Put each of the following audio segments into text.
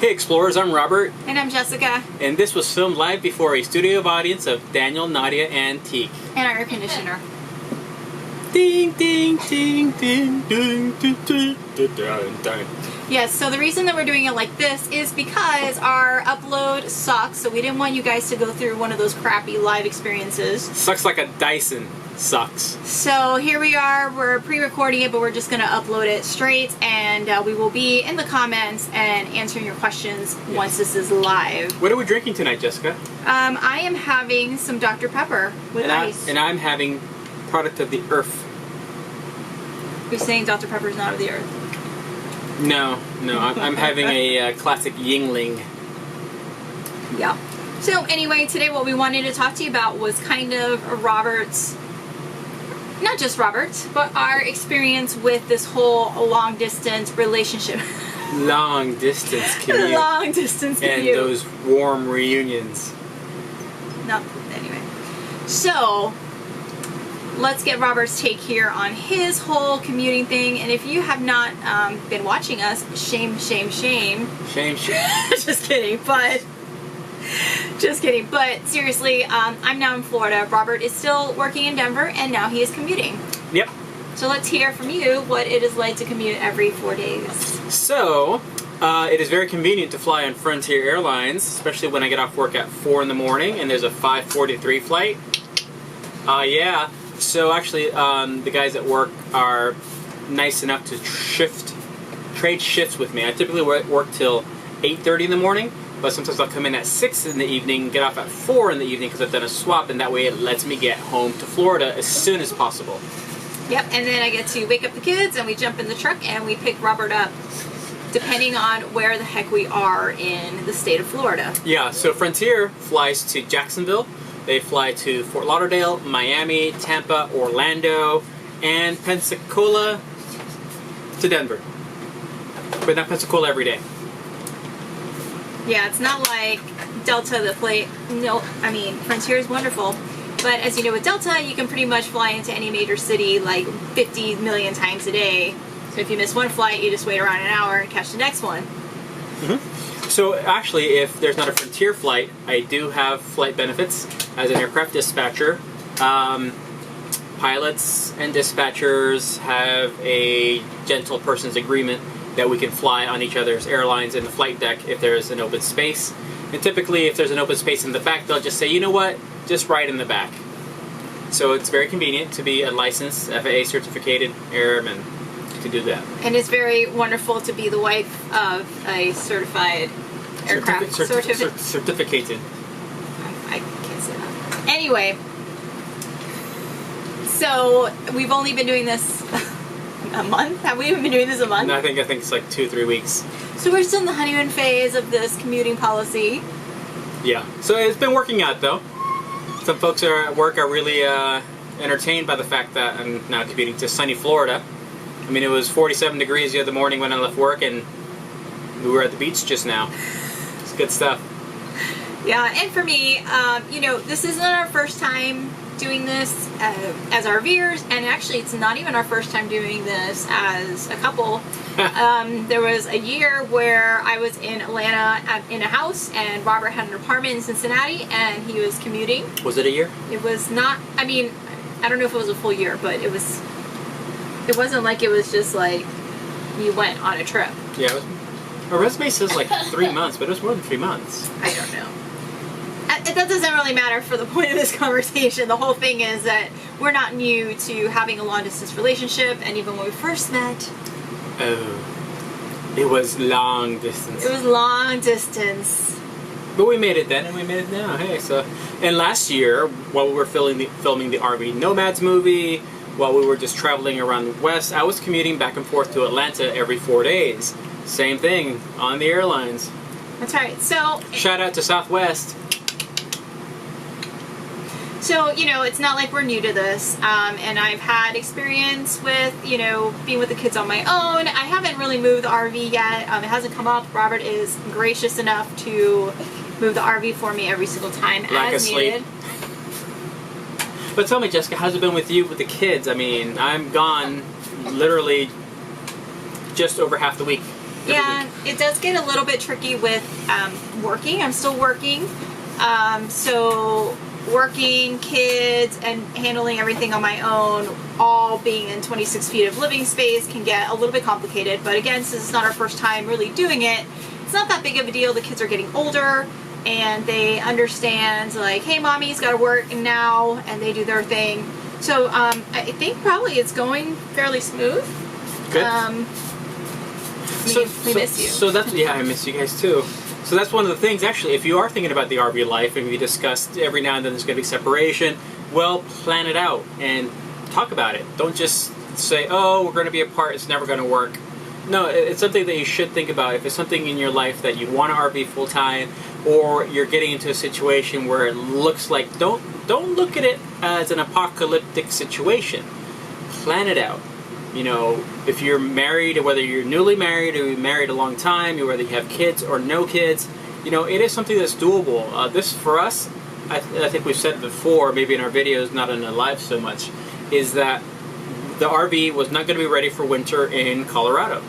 Hey Explorers, I'm Robert. And I'm Jessica. And this was filmed live before a studio audience of Daniel, Nadia, and Teak. And our air conditioner. Ding, ding, ding, ding, ding, ding, ding, ding, ding. Yes, so the reason that we're doing it like this is because our upload sucks, so we didn't want you guys to go through one of those crappy live experiences. Sucks like a Dyson. Sucks. So here we are, we're pre-recording it, but we're just going to upload it straight, and we will be in the comments and answering your questions once this is live. What are we drinking tonight, Jessica? I am having some Dr. Pepper with ice. And I'm having product of the earth. You're saying Dr. Pepper is not of the earth? No, I'm having a classic Yingling. Yeah. So anyway, today what we wanted to talk to you about was kind of Robert's, not just Robert's, but our experience with this whole long distance relationship. Long distance commute. Long distance commute. And those warm reunions. No, anyway. So, let's get Robert's take here on his whole commuting thing. And if you have not been watching us, shame, shame, shame. Shame, shame. Just kidding, but seriously, I'm now in Florida. Robert is still working in Denver, and now he is commuting. Yep. So let's hear from you what it is like to commute every 4 days. So, it is very convenient to fly on Frontier Airlines, especially when I get off work at 4 in the morning and there's a 5:43 flight. Yeah. So actually, the guys at work are nice enough to trade shifts with me. I typically work till 8:30 in the morning, but sometimes I'll come in at 6 in the evening, get off at 4 in the evening because I've done a swap, and that way it lets me get home to Florida as soon as possible. Yep, and then I get to wake up the kids, and we jump in the truck, and we pick Robert up, depending on where the heck we are in the state of Florida. Yeah, so Frontier flies to Jacksonville. They fly to Fort Lauderdale, Miami, Tampa, Orlando, and Pensacola to Denver. But not Pensacola every day. Yeah, it's not like Delta that flight. No, I mean, Frontier is wonderful. But as you know, with Delta, you can pretty much fly into any major city like 50 million times a day. So if you miss one flight, you just wait around an hour and catch the next one. Mm-hmm. So actually, if there's not a Frontier flight, I do have flight benefits as an aircraft dispatcher. Pilots and dispatchers have a gentle person's agreement that we can fly on each other's airlines in the flight deck if there's an open space. And typically, if there's an open space in the back, they'll just say, you know what, just ride in the back. So it's very convenient to be a licensed FAA certificated airman to do that. And it's very wonderful to be the wife of a certified aircraft certificated. I can't say that. Anyway, so we've only been doing this a month? Have we even been doing this a month? No, I think it's like 2-3 weeks. So we're still in the honeymoon phase of this commuting policy. Yeah. So it's been working out though. Some folks at work are really entertained by the fact that I'm now commuting to sunny Florida. I mean, it was 47 degrees the other morning when I left work, and we were at the beach just now. It's good stuff. Yeah, and for me, you know, this isn't our first time doing this as RVers, and actually it's not even our first time doing this as a couple. There was a year where I was in Atlanta in a house, and Robert had an apartment in Cincinnati, and he was commuting. Was it a year? It was not, I mean, I don't know if it was a full year, but it wasn't like it was just like you went on a trip. Yeah, our resume says like 3 months, but it was more than 3 months. I don't know. That doesn't really matter for the point of this conversation. The whole thing is that we're not new to having a long distance relationship, and even when we first met, it was long distance. It was long distance. But we made it then, and we made it now. Hey, so and last year, while we were filming the RV Nomads movie, while we were just traveling around the West, I was commuting back and forth to Atlanta every 4 days. Same thing on the airlines. That's right. So shout out to Southwest. So, you know, it's not like we're new to this, and I've had experience with, you know, being with the kids on my own. I haven't really moved the RV yet. It hasn't come up. Robert is gracious enough to move the RV for me every single time as needed. But tell me, Jessica, how's it been with you with the kids? I mean, I'm gone literally just over half the week. Yeah, it does get a little bit tricky with working. I'm still working. So working, kids, and handling everything on my own, all being in 26 feet of living space, can get a little bit complicated. But again, since it's not our first time really doing it, it's not that big of a deal. The kids are getting older and they understand, like, hey, mommy's got to work now, and they do their thing. So I think probably it's going fairly smooth. Good. We miss you. So that's, yeah, I miss you guys too. So that's one of the things, actually, if you are thinking about the RV life, and we discussed every now and then there's going to be separation, well, plan it out and talk about it. Don't just say, oh, we're going to be apart, it's never going to work. No, it's something that you should think about. If it's something in your life that you want to RV full time, or you're getting into a situation where it looks like, don't look at it as an apocalyptic situation. Plan it out. You know, if you're married, or whether you're newly married or you're married a long time, or whether you have kids or no kids, you know, it is something that's doable. This, for us, I think we've said before, maybe in our videos, not in the live so much, is that the RV was not going to be ready for winter in Colorado.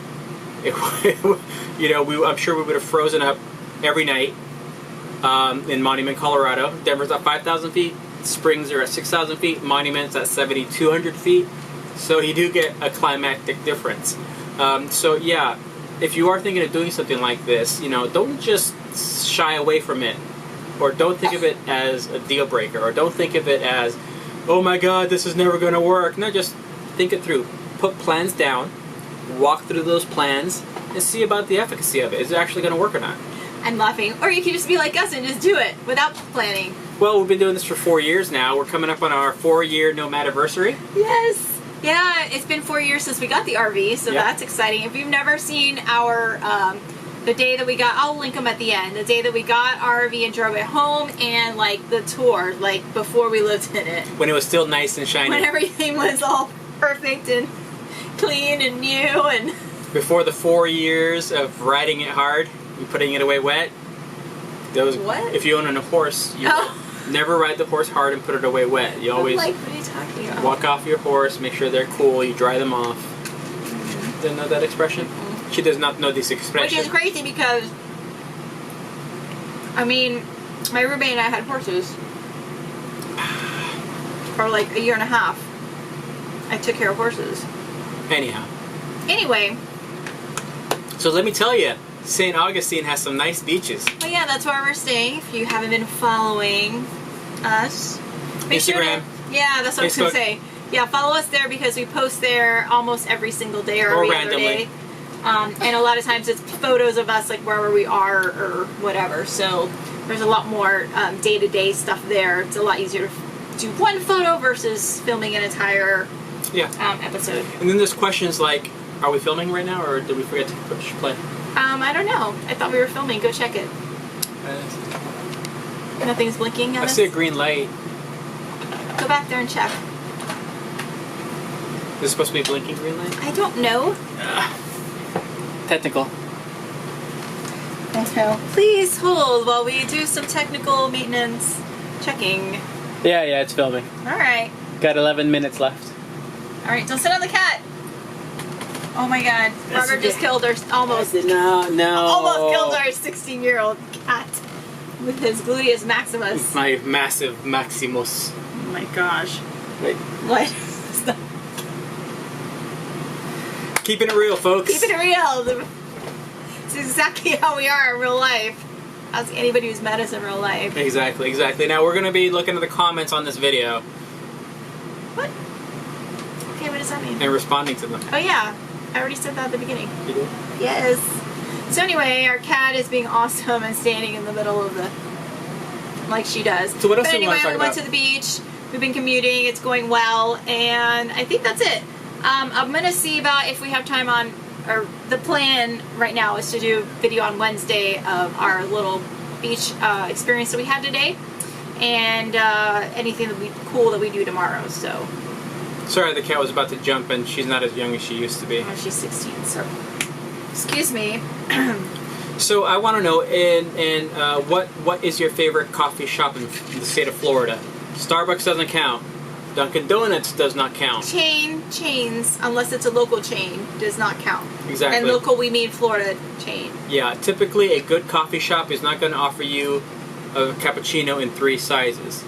You know, I'm sure we would have frozen up every night in Monument, Colorado. Denver's at 5,000 feet. Springs are at 6,000 feet. Monument's at 7,200 feet. So you do get a climactic difference. So yeah, if you are thinking of doing something like this, you know, don't just shy away from it, or don't think of it as a deal breaker, or don't think of it as, oh my God, this is never going to work. No, just think it through. Put plans down, walk through those plans, and see about the efficacy of it. Is it actually going to work or not? I'm laughing. Or you can just be like us and just do it without planning. Well, we've been doing this for 4 years now. We're coming up on our 4-year nomad-iversary. Yes. Yeah, it's been 4 years since we got the RV, so Yep. that's exciting. If you've never seen our, the day that we got, I'll link them at the end, the day that we got our RV and drove it home, and like the tour, like before we lived in it. When it was still nice and shiny. When everything was all perfect and clean and new, and Before the 4 years of riding it hard and putting it away wet. Those, What? if you own a horse, you never ride the horse hard and put it away wet. You always like, what are you talking about? walk off your horse, make sure they're cool, you dry them off. Didn't know that expression? She does not know this expression. Which is crazy because, I mean, my roommate and I had horses for like a year and a half. I took care of horses. Anyhow. Anyway, So let me tell you, St. Augustine has some nice beaches. well, yeah, that's where we're staying. If you haven't been following us, make sure Instagram. to, yeah, that's what I was gonna Facebook. say. Yeah, follow us there because we post there almost every single day or Or every randomly. other day. And a lot of times it's photos of us, like wherever we are or whatever. So there's a lot more day-to-day stuff there. It's a lot easier to do one photo versus filming an entire Yeah. episode. And then there's questions like, are we filming right now, or did we forget to push play? I don't know. I thought we were filming. Go check it. Nothing's blinking at I us. see a green light. Go back there and check. Is it supposed to be a blinking green light? I don't know. Technical. Okay. Please hold while we do some technical maintenance checking. Yeah, it's filming. All right. Got 11 minutes left. All right. Don't sit on the cat. Oh my God. Barbara okay. just killed our almost No. almost killed our 16-year-old cat with his gluteus maximus. My massive Maximus. Oh my gosh. Wait. What? Stop. Keeping it real, folks. Keep it real. It's exactly how we are in real life. Ask anybody who's met us in real life. Exactly. Now we're going to be looking at the comments on this video What? Okay, what does that mean? and responding to them. Oh yeah, I already said that at the beginning. You did? Yes. So anyway, our cat is being awesome and standing in the middle of the, like she does. So what else But do you anyway, want to talk we went about? to the beach. We've been commuting. It's going well, and I think that's it. I'm gonna see about if we have time on, or the plan right now is to do a video on Wednesday of our little beach experience that we had today, and anything that we cool that we do tomorrow. So. Sorry, the cat was about to jump, and she's not as young as she used to be. Oh, she's 16, so. Excuse me. So I want to know, what is your favorite coffee shop in the state of Florida? Starbucks doesn't count. Dunkin' Donuts does not count. Chains, unless it's a local chain, does not count. Exactly. And local, we mean Florida chain. Yeah, typically a good coffee shop is not going to offer you a cappuccino in 3 sizes.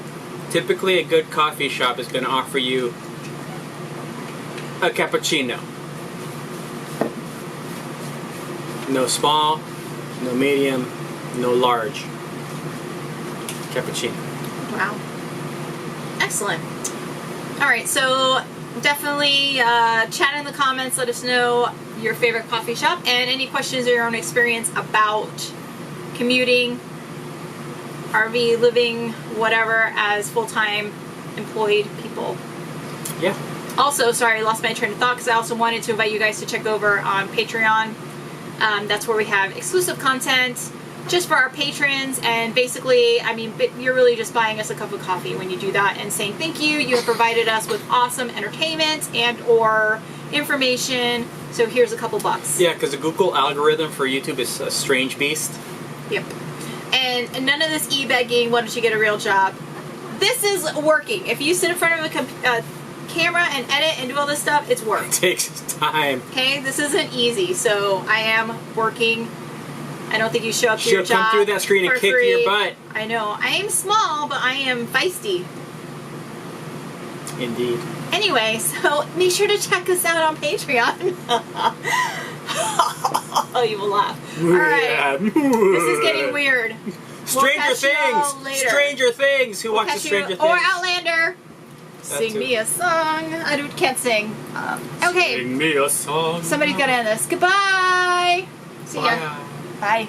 Typically a good coffee shop is going to offer you a cappuccino. No small, no medium, no large. Cappuccino. Wow. Excellent. All right, so definitely chat in the comments. Let us know your favorite coffee shop and any questions or your own experience about commuting, RV living, whatever, as full-time employed people. Yeah. Also, sorry, I lost my train of thought because I also wanted to invite you guys to check over on Patreon. That's where we have exclusive content just for our patrons, and basically, I mean, you're really just buying us a cup of coffee when you do that and saying thank you. You have provided us with awesome entertainment and or information, so here's a couple bucks. Yeah, because the Google algorithm for YouTube is a strange beast. Yep. And none of this e-begging, why don't you get a real job? This is working. If you sit in front of a camera and edit and do all this stuff, it's work. It takes time. Okay, this isn't easy, so I am working. I don't think you show up to your She'll job come through that screen and for kick free. your butt. I know. I am small, but I am feisty. Indeed. Anyway, so make sure to check us out on Patreon. Oh, you will laugh. All right. This is getting weird. Stranger Things. Stranger Things. Who watches Stranger Things? Or Outlander. That Sing too. me a song. I can't sing. Okay. Sing me a song. Somebody's got to end this. Goodbye. See ya. Bye. Bye.